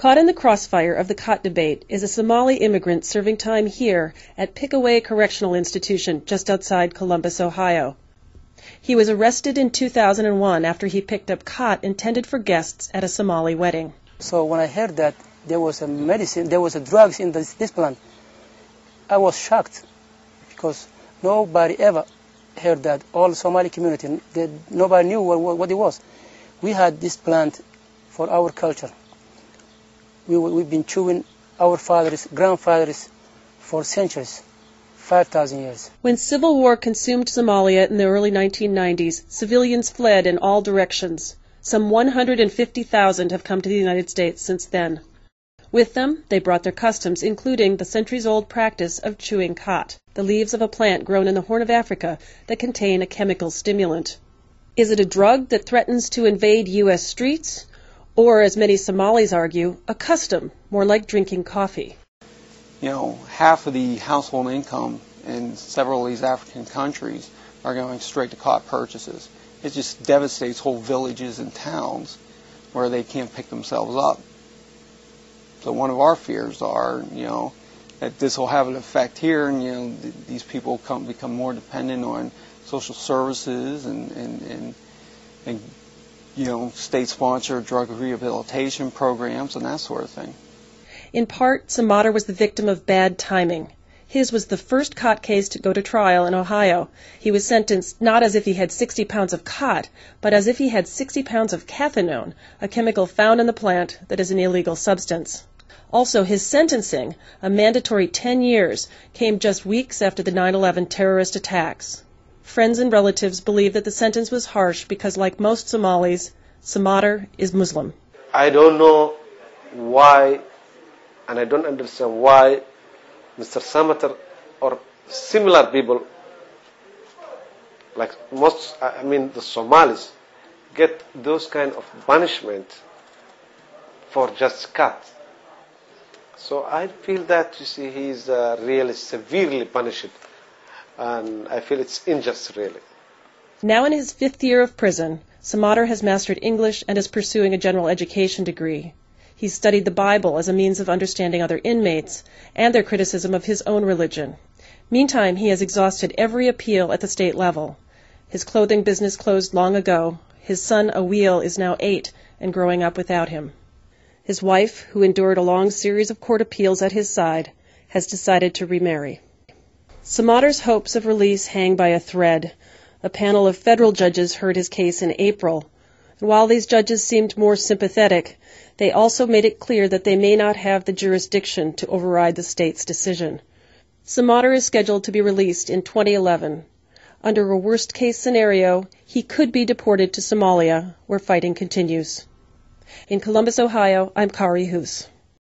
Caught in the crossfire of the Khat debate is a Somali immigrant serving time here at Pickaway Correctional Institution just outside Columbus, Ohio. He was arrested in 2001 after he picked up Khat intended for guests at a Somali wedding. So when I heard that there was a medicine, there was a drugs in this plant, I was shocked because nobody ever heard that. All Somali community, nobody knew what it was. We had this plant for our culture. We've been chewing our fathers, grandfathers for centuries, 5,000 years. When civil war consumed Somalia in the early 1990s, civilians fled in all directions. Some 150,000 have come to the United States since then. With them, they brought their customs, including the centuries-old practice of chewing khat, the leaves of a plant grown in the Horn of Africa that contain a chemical stimulant. Is it a drug that threatens to invade U.S. streets? Or, as many Somalis argue, a custom, more like drinking coffee? You know, half of the household income in several of these African countries are going straight to khat purchases. It just devastates whole villages and towns where they can't pick themselves up. So one of our fears are, that this will have an effect here, and these people become more dependent on social services and state-sponsored drug rehabilitation programs and that sort of thing. In part, Samatar was the victim of bad timing. His was the first khat case to go to trial in Ohio. He was sentenced not as if he had 60 pounds of khat, but as if he had 60 pounds of cathinone, a chemical found in the plant that is an illegal substance. Also, his sentencing, a mandatory 10 years, came just weeks after the 9/11 terrorist attacks. Friends and relatives believe that the sentence was harsh because, like most Somalis, Samatar is Muslim. I don't know why, and I don't understand why Mr. Samatar or similar people, like the Somalis, get those kind of punishment for just cut. So I feel that, he is really severely punished. And I feel it's unjust, really. Now in his 5th year of prison, Samatar has mastered English and is pursuing a general education degree. He's studied the Bible as a means of understanding other inmates and their criticism of his own religion. Meantime, he has exhausted every appeal at the state level. His clothing business closed long ago. His son, Awil, is now 8 and growing up without him. His wife, who endured a long series of court appeals at his side, has decided to remarry. Samatar's hopes of release hang by a thread. A panel of federal judges heard his case in April, and while these judges seemed more sympathetic, they also made it clear that they may not have the jurisdiction to override the state's decision. Samatar is scheduled to be released in 2011. Under a worst-case scenario, he could be deported to Somalia, where fighting continues. In Columbus, Ohio, I'm Kari Hoos.